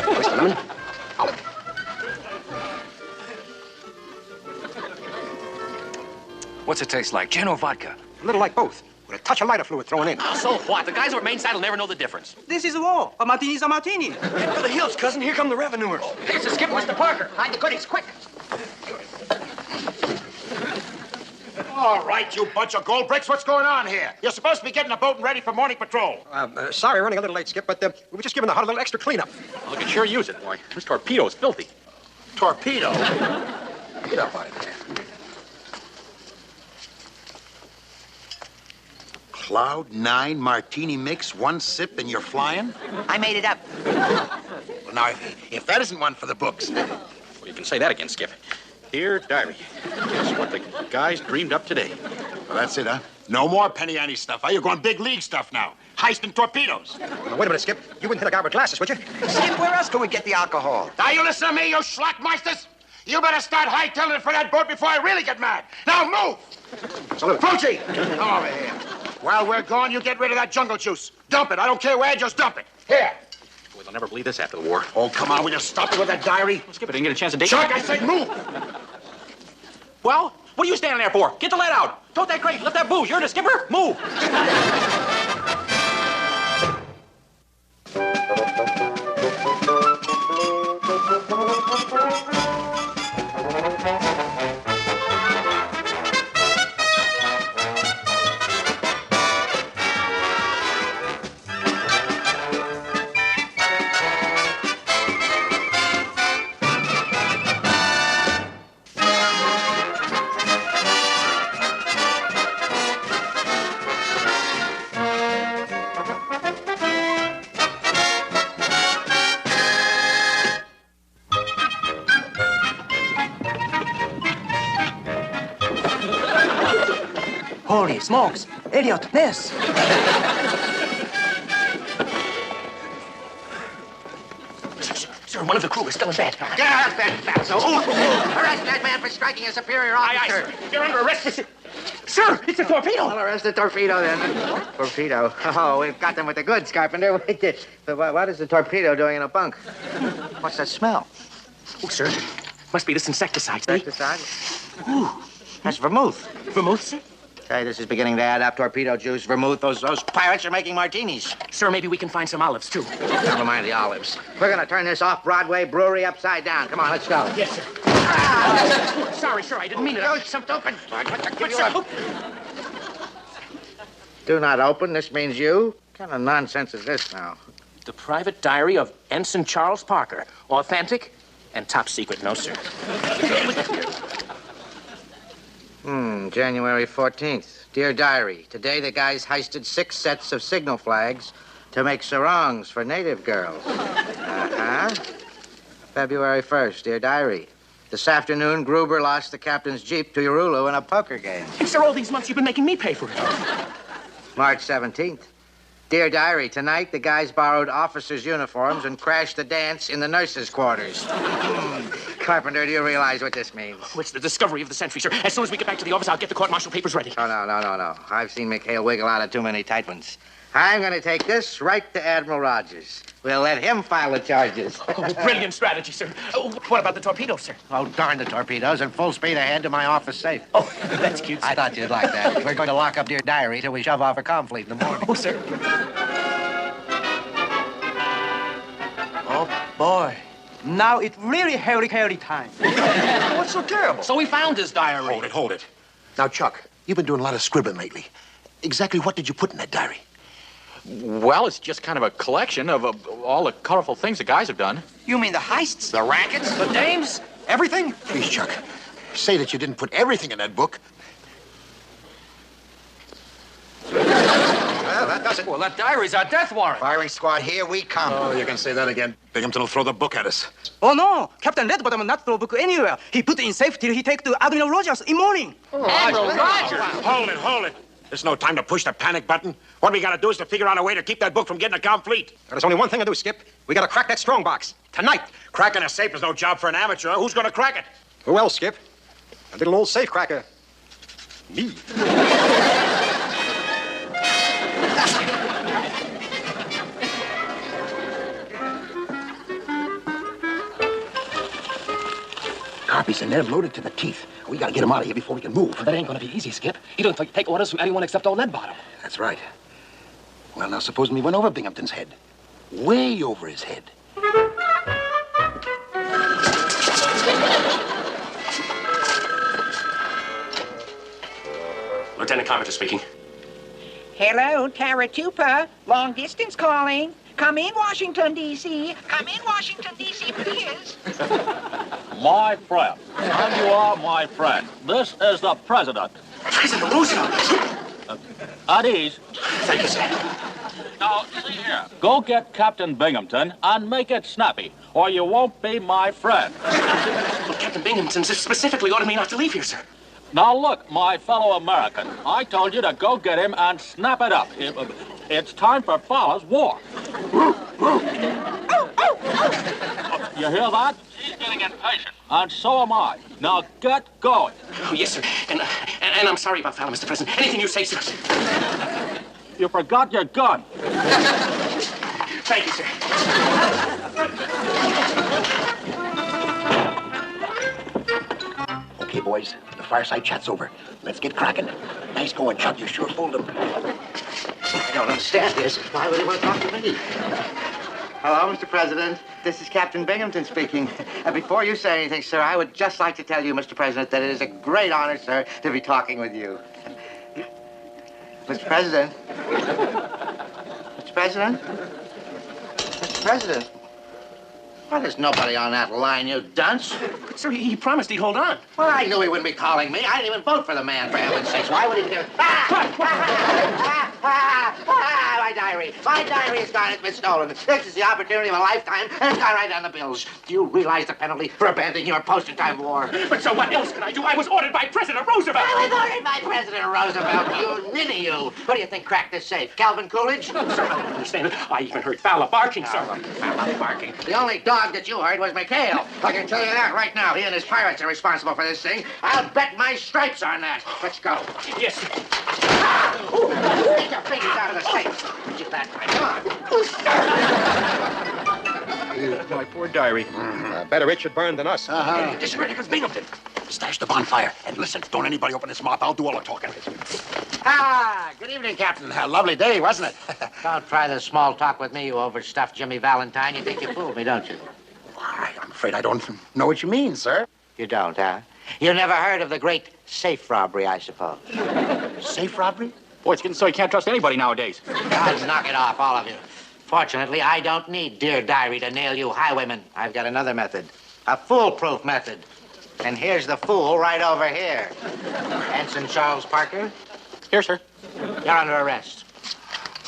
Mr. Lemon. Olive. What's it taste like, gin or vodka? A little like both, with a touch of lighter fluid thrown in. Oh, so what? The guys over at Main Side will never know the difference. This is war. A martini's a martini. Head for the hills, cousin. Here come the revenuers. Here's the skipper, Mr. Parker. Hide the goodies, quick. All right, you bunch of gold bricks, what's going on here? You're supposed to be getting a boat and ready for morning patrol. Sorry, running a little late, Skip, but we were just giving the hut a little extra cleanup. Well, they can sure use it, boy. This torpedo's filthy. Torpedo? Get up out of there. Cloud 9 martini mix, one sip, and you're flying? I made it up. Well, now, if that isn't one for the books. Well, you can say that again, Skip. Dear Diary, guess what the guys dreamed up today? Well, that's it, huh? No more penny ante stuff, huh? You're going big league stuff now. Heisting torpedoes. Now, wait a minute, Skip. You wouldn't hit a guy with glasses, would you? Skip, where else can we get the alcohol? Now, you listen to me, you schlockmeisters. You better start hightailing it for that boat before I really get mad. Now, move! Salute. Fuji, come over here. While we're gone, you get rid of that jungle juice. Dump it. I don't care where, just dump it. Here. Boy, they'll never believe this after the war. Oh, come on. Will you stop it with that diary? Well, Skip, I didn't get a chance to date. Chuck, I said move. Well, what are you standing there for? Get the lead out. Tote that crate. Lift that booze. You're the skipper. Move. Holy smokes. Elliot, Ness. Sir, one of the crew is still in bed. Get out of bed, fatso. Arrest that man for striking a superior officer. Aye, sir. You're under arrest. Sir, it's a torpedo. I'll arrest the torpedo, then. Torpedo? Oh, we've got them with the goods, Carpenter. But what is the torpedo doing in a bunk? What's that smell? Oh, sir. Must be this insecticide. Insecticide? Ooh, that's vermouth. Vermouth, sir? Hey, this is beginning to add up. Torpedo juice, vermouth. Those pirates are making martinis. Sir, maybe we can find some olives, too. Never mind the olives. We're going to turn this off-Broadway brewery upside down. Come on, let's go. Yes, sir. Ah! Sorry, sir, I didn't mean it. Go, some open. But, sir, Do not open. This means you. What kind of nonsense is this now? The private diary of Ensign Charles Parker. Authentic and top secret. No, sir. January 14th. Dear Diary, today the guys heisted 6 sets of signal flags to make sarongs for native girls. February 1st. Dear Diary, this afternoon Gruber lost the captain's jeep to Urulu in a poker game. Sir, all these months you've been making me pay for it. March 17th. Dear Diary, tonight the guys borrowed officers' uniforms and crashed the dance in the nurses' quarters. Carpenter, do you realize what this means? Oh, it's the discovery of the century, sir. As soon as we get back to the office, I'll get the court-martial papers ready. Oh, no. I've seen McHale wiggle out of too many tight ones. I'm going to take this right to Admiral Rogers. We'll let him file the charges. Oh, brilliant strategy, sir. Oh, what about the torpedoes, sir? Oh, darn the torpedoes, and full speed ahead to my office safe. Oh, that's cute, sir. I thought you'd like that. We're going to lock up Dear Diary till we shove off a conflict in the morning. Oh, sir. Oh, boy. Now it's really hairy time. What's so terrible? So we found his diary. Hold it. Now, Chuck, you've been doing a lot of scribbling lately. Exactly what did you put in that diary? Well, it's just kind of a collection of all the colorful things the guys have done. You mean the heists? The rackets? The dames? Everything? Please, Chuck, say that you didn't put everything in that book. Well, that does it. Well, that diary's our death warrant. Firing squad, here we come. Oh, you can say that again. Binghamton will throw the book at us. Oh, no. Captain Redbottom not throw book anywhere. He put it in safe till he take to Admiral Rogers in morning. Admiral Rogers! Hold it. There's no time to push the panic button. What we got to do is to figure out a way to keep that book from getting a complete. There's only one thing to do, Skip. We got to crack that strong box. Tonight. Cracking a safe is no job for an amateur. Who's going to crack it? Who else, Skip? A little old safe cracker. Me. harpies in there loaded to the teeth. We gotta get him out of here before we can move. That ain't gonna be easy, Skip. You don't take orders from anyone except old Leadbottom. That's right. Well, now, supposing we went over Binghamton's head. Way over his head. Lieutenant Carpenter speaking. Hello, Taratupa. Long distance calling. Come in, Washington, D.C. Come in, Washington, D.C., please. My friend. And you are my friend. This is the president. President Roosevelt. At ease. Thank you, sir. Now, see here. Go get Captain Binghamton and make it snappy, or you won't be my friend. Well, Captain Binghamton specifically ordered me not to leave here, sir. Now, look, my fellow American. I told you to go get him and snap it up. It's time for Fowler's war. You hear that? He's getting impatient. And so am I. Now, get going. Oh, yes, sir. And I'm sorry about Fowler, Mr. President. Anything you say, sir. You forgot your gun. Thank you, sir. Okay, boys, the fireside chat's over. Let's get cracking. Nice going, Chuck. You sure fooled him. I don't understand this. Why would he want to talk to me? Hello, Mr. President. This is Captain Binghamton speaking. Before you say anything, sir, I would just like to tell you, Mr. President, that it is a great honor, sir, to be talking with you. Mr. President. Mr. President? Mr. President? Well, there's nobody on that line, you dunce. But, sir, he promised he'd hold on. Well, I knew he wouldn't be calling me. I didn't even vote for the man, for heaven's sakes. Why would he be doing... My diary. My diary is gone. It's been stolen. This is the opportunity of a lifetime, and it's gone right down the bills. Do you realize the penalty for abandoning your post in time of war? But, sir, what else could I do? I was ordered by President Roosevelt. I was ordered by President Roosevelt. You ninny, you. What do you think cracked this safe? Calvin Coolidge? Sir, I don't understand it. I even heard Fowler barking, sir. Fowler barking. The only dog that you heard was McHales. I can tell you that right now. He and his pirates are responsible for this thing. I'll bet my stripes on that. Let's go. Yes, sir. Get your fingers out of the safe. Get that time. Come on. My poor diary. Better it should burn than us. This is where comes Binghamton. Stash the bonfire. And listen, don't anybody open his mouth. I'll do all the talking. Good evening, Captain. A lovely day, wasn't it? Don't try the small talk with me, you overstuffed Jimmy Valentine. You think you fooled me, don't you? I'm afraid I don't know what you mean, sir. You don't, huh? You never heard of the great safe robbery, I suppose. Safe robbery? Boy, it's getting so you can't trust anybody nowadays. God, knock it off, all of you. Fortunately, I don't need Dear Diary to nail you highwaymen. I've got another method. A foolproof method. And here's the fool right over here. Ensign Charles Parker. Here, sir. You're under arrest.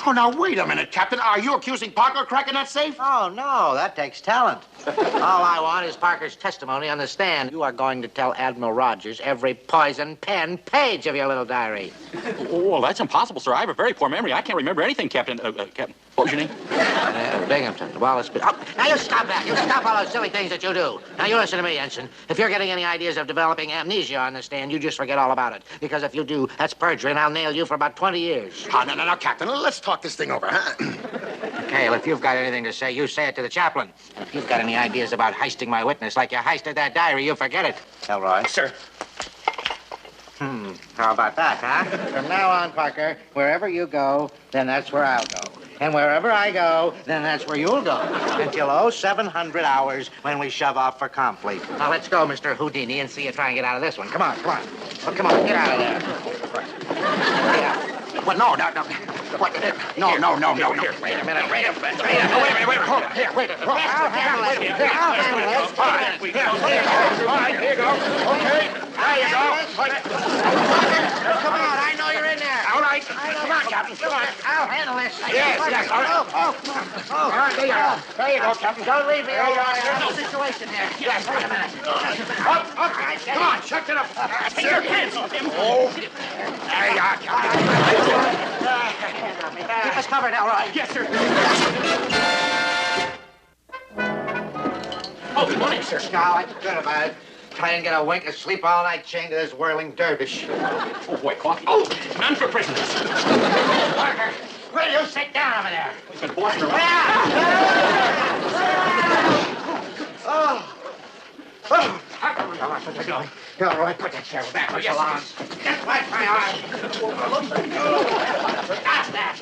Oh, now, wait a minute, Captain. Are you accusing Parker of cracking that safe? Oh, no, that takes talent. All I want is Parker's testimony on the stand. You are going to tell Admiral Rogers every poison pen page of your little diary. Well, that's impossible, sir. I have a very poor memory. I can't remember anything, Captain. Captain, what was your name? Binghamton. Well, it's been... Oh, now you stop that. You stop all those silly things that you do. Now you listen to me, Ensign. If you're getting any ideas of developing amnesia on the stand, you just forget all about it. Because if you do, that's perjury, and I'll nail you for about 20 years. Oh, no, Captain. Let's talk this thing over, huh? Cale, if you've got anything to say, you say it to the chaplain. And if you've got any ideas about heisting my witness like you heisted that diary, you forget it. Elroy. Sir. How about that, huh? From now on, Parker, wherever you go, then that's where I'll go. And wherever I go, then that's where you'll go. Until 0700 hours when we shove off for Complete. Now, let's go, Mr. Houdini, and see you try and get out of this one. Come on, come on. Oh, come on, get out of there. Yeah. Well, no. What? No. Wait a minute, wait a minute. Wait a minute. Hold on. Here, wait. I'll handle it. I'll handle it. All right, here you go. Okay. There you go. Come on, I know you're in there. All right. Come on, Captain. Come on. I'll handle this. Yes. All right. All right, there you go. There you go, Captain. Don't leave me. There you are. There's no situation here. Yes. Wait a minute. Up. Come on, check it up. Take your hands off him. Oh. There you are, Captain. Keep us covered, Elroy. Yes, sir. Oh, good morning, sir. No, that's good about it. Try and get a wink of sleep all night chained to this whirling dervish. Oh, boy, coffee. Oh, none for prisoners. Parker, will you sit down over there? He's been bossing around. Oh. Come on, put that down. Gilroy, put that chair back where it belongs. Just like my arm. Stop that.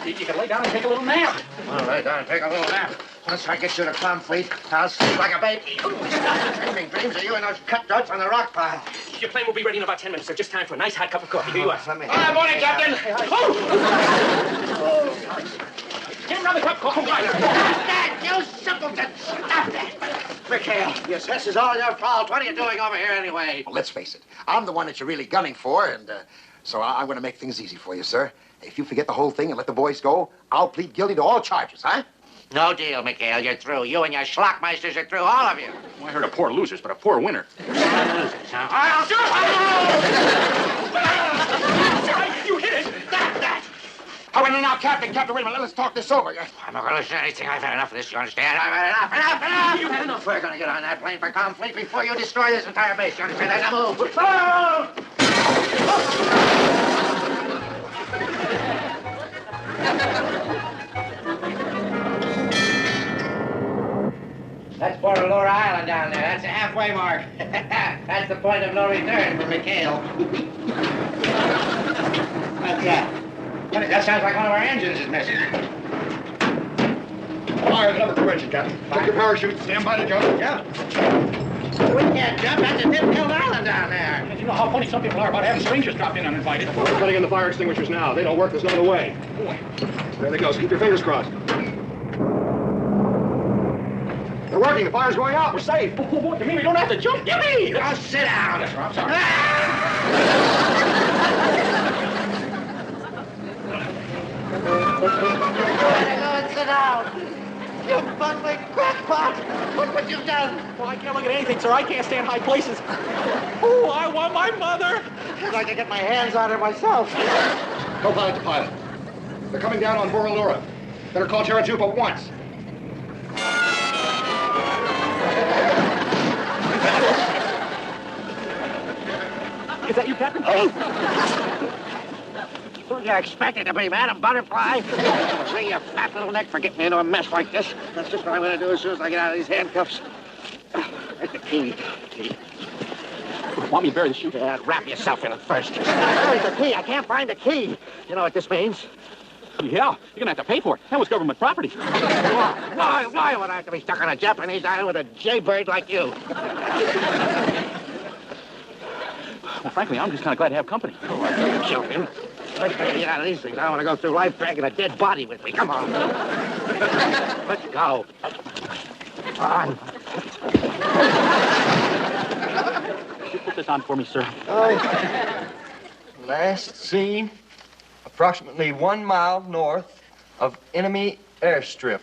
You can lay down and take a little nap. I'll lay down and take a little nap. Once I get you to Clonfleet, I'll sleep like a baby. Dreaming dreams of you and those cutthroats on the rock pile. Your plane will be ready in about 10 minutes, sir. Just time for a nice hot cup of coffee. Here you are. Good morning, Captain. Get him around the cup. Call him right. Stop that, you simpleton! Stop that! McHale, yes, this is all your fault. What are you doing over here anyway? Well, let's face it. I'm the one that you're really gunning for, and so I'm going to make things easy for you, sir. If you forget the whole thing and let the boys go, I'll plead guilty to all charges, huh? No deal, McHale. You're through. You and your schlockmeisters are through, all of you. Well, I heard of poor losers, but a poor winner. I'll shoot You hit it. Stop that! Oh, wait, now, Captain, wait a minute. Let's talk this over. I'm not going to listen to anything. I've had enough of this, you understand? I've had enough. You've had enough. We're going to get on that plane for Clonfleet before you destroy this entire base. You understand that? Now move. That's Borrolora Island down there. That's the halfway mark. That's the point of no return for McHale. That sounds like one of our engines is missing. Fire the number 2 engine, Captain. Take your parachute. Stand by to jump. Yeah. We can't jump. That's a Tip-Killed Island down there. You know how funny some people are about having strangers drop in uninvited. We're putting in the fire extinguishers now. They don't work. There's no other way. There they go. So keep your fingers crossed. They're working. The fire's going out. We're safe. You mean we don't have to jump? Yippee! Now sit down. I'm sorry. Sit down. You bungling crackpot. Look what you've done. Well, I can't look at anything, sir. I can't stand high places. Oh, I want my mother. I'd like to get my hands on her myself. Co-pilot to pilot. They're coming down on Borrolora. Better call Terra Jupa once. Is that you, Captain? Who'd you expect it to be, Madam Butterfly? See your fat little neck for getting me into a mess like this. That's just what I'm going to do as soon as I get out of these handcuffs. There's the key. Want me to bury the chute? Yeah, wrap yourself in it first. Where's the key? I can't find the key. You know what this means? Yeah, you're gonna have to pay for it. That was government property. Why would I have to be stuck on a Japanese island with a jaybird like you? Well, frankly, I'm just kind of glad to have company. Oh, I'm going to kill him. Let's get out of these things. I don't want to go through life dragging a dead body with me. Come on. Let's go. Come on. You put this on for me, sir. Last seen approximately 1 mile north of enemy airstrip.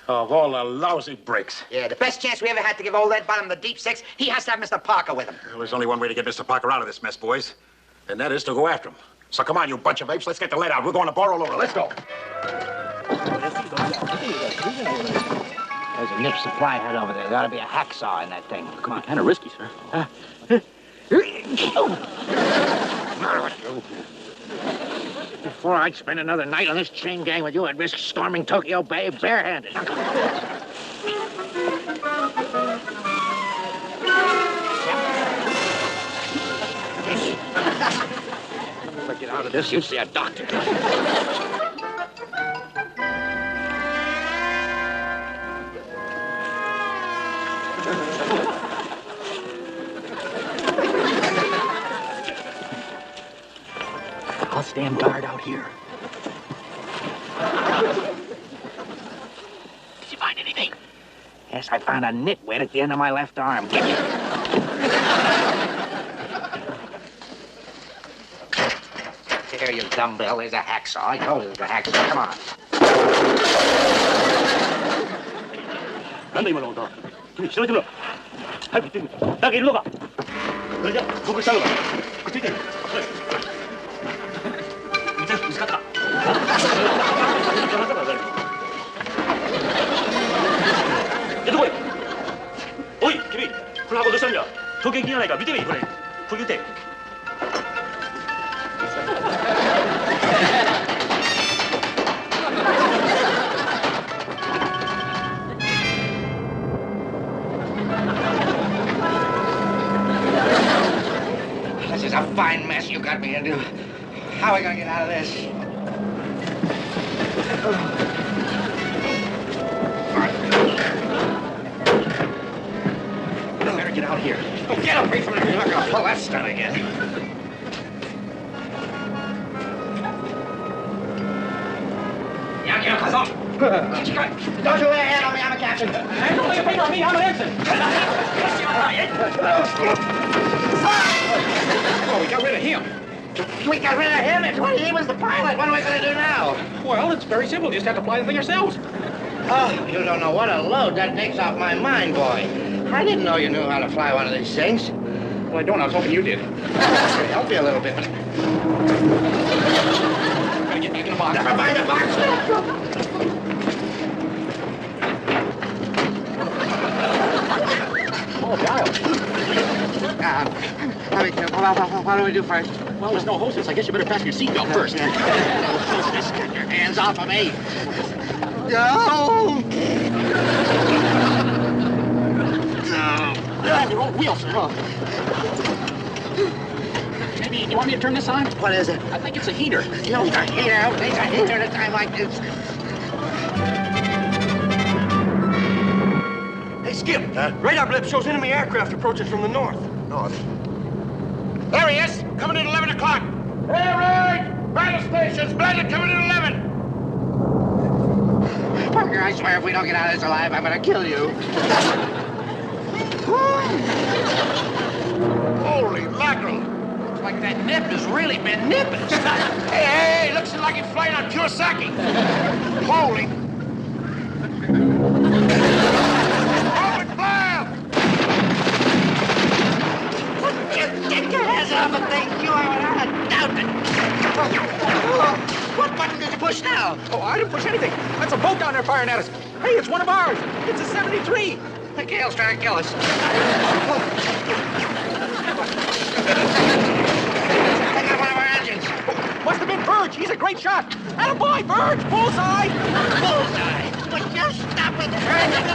Of all the lousy breaks. Yeah, the best chance we ever had to give old Ed Bottom the deep six, he has to have Mr. Parker with him. Well, there's only one way to get Mr. Parker out of this mess, boys. And that is to go after him. So come on, you bunch of apes. Let's get the lead out. We're going to Borrolora. Let's go. There's a nip supply head over there. There ought to be a hacksaw in that thing. Come on. Kind of risky, sir. Before I'd spend another night on this chain gang with you, I'd risk storming Tokyo Bay barehanded. If I get out of this, you'd see a doctor. I'll stand guard out here. Did you find anything? Yes, I found a nitwit at the end of my left arm. Get it. Here, you dumbbell. There's a hacksaw. I told you there's a hacksaw. Come on. How are we gonna get out of this? Better get out here. Oh, get away from me. You're not gonna pull that stunt again. Yeah, come on. Don't you lay a hand on me, I'm a captain. Hey, don't lay a finger on me. I'm an ensign. Oh, we got rid of him. We got rid of him. He was the pilot. What are we gonna do now? Well, it's very simple. You just have to fly the thing yourselves. Oh, you don't know what a load that takes off my mind, boy. I didn't know you knew how to fly one of these things. Well, I don't. I was hoping you did. It'll help you a little bit. Gotta get back in the box. Never mind the box. Oh, dial. What do we do first? Well, there's no hostess. I guess you better fasten your seatbelt first. No hostess. Get your hands off of me. No. You're on your own wheel, sir. Maybe, you want me to turn this on? What is it? I think it's a heater. No, it's a heater. Who needs a heater at a time like this? Hey, Skip. Radar blip shows enemy aircraft approaching from the north. North. There he is, coming in 11 o'clock. Hey, Ray! Battle stations, Blended, coming in 11. Parker, I swear if we don't get out of this alive, I'm gonna kill you. Holy mackerel. Looks like that nip has really been nipping. Hey, looks like he's flying on Kiyosaki. Holy. Open flap! Get your hands off the thing. You are without a doubt. What button did you push now? Oh, I didn't push anything. That's a boat down there firing at us. Hey, it's one of ours. It's a 73. McHale's trying to kill us. Take out one of our engines. Must have been Burge. He's a great shot. Attaboy, Burge. Bullseye. Bullseye. Would you stop it?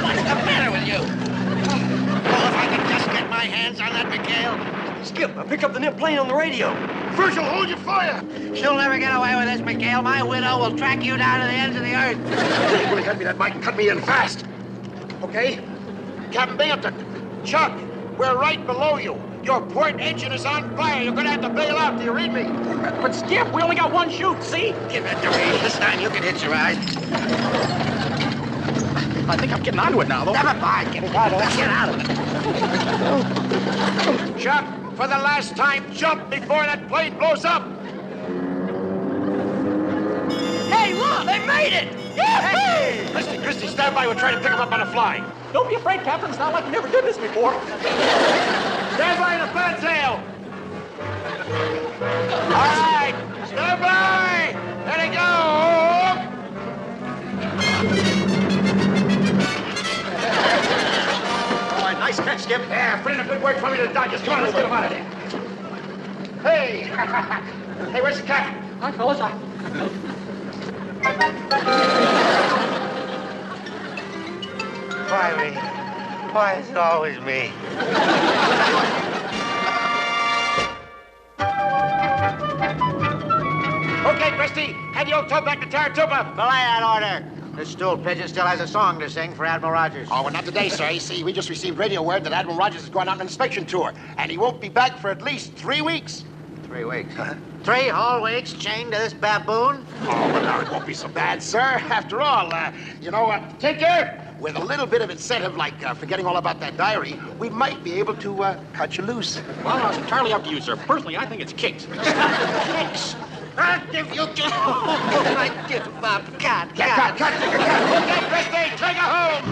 What's the matter with you? Oh, if I could just get my hands on that McHale. Skip, I picked up the nip plane on the radio. Virgil, hold your fire. You'll never get away with this, McHale. My widow will track you down to the ends of the earth. Really cut me that mic and cut me in fast. Okay? Captain Binghamton, Chuck, we're right below you. Your port engine is on fire. You're gonna have to bail out. Do you read me? But Skip, we only got one chute, see? Give it to me. This time you can hitch your eyes. I think I'm getting onto it now, though. Never mind. Get out of it. Get out of it. Chuck, for the last time, jump before that plane blows up. Hey, look! They made it! Hey! Christy, stand by. We're trying to pick him up on the fly. Don't be afraid, Captain. It's not like we never did this before. Stand by in the fansail. All right, stand by. There they go. All right, nice catch, Skip. Yeah, put in a good word for me to the Dodgers. Come on, let's get him out of there. Hey, hey, where's the captain? Hi, fellas. Why me? Why is it always me? Okay, Christy, head the old tub back to Taratuba. Belay that order. This stool pigeon still has a song to sing for Admiral Rogers. Oh, well, not today, sir. You see, we just received radio word that Admiral Rogers is going on an inspection tour, and he won't be back for at least 3 weeks. 3 weeks. 3 whole weeks chained to this baboon? Oh, well, now, it won't be so bad, sir. After all, you know what? Tinker, with a little bit of incentive, like forgetting all about that diary, we might be able to cut you loose. Well, it's entirely up to you, sir. Personally, I think it's kicks. Kicks. I'll give you just... I give up. Cut. Cut. Okay, Christy, take her home.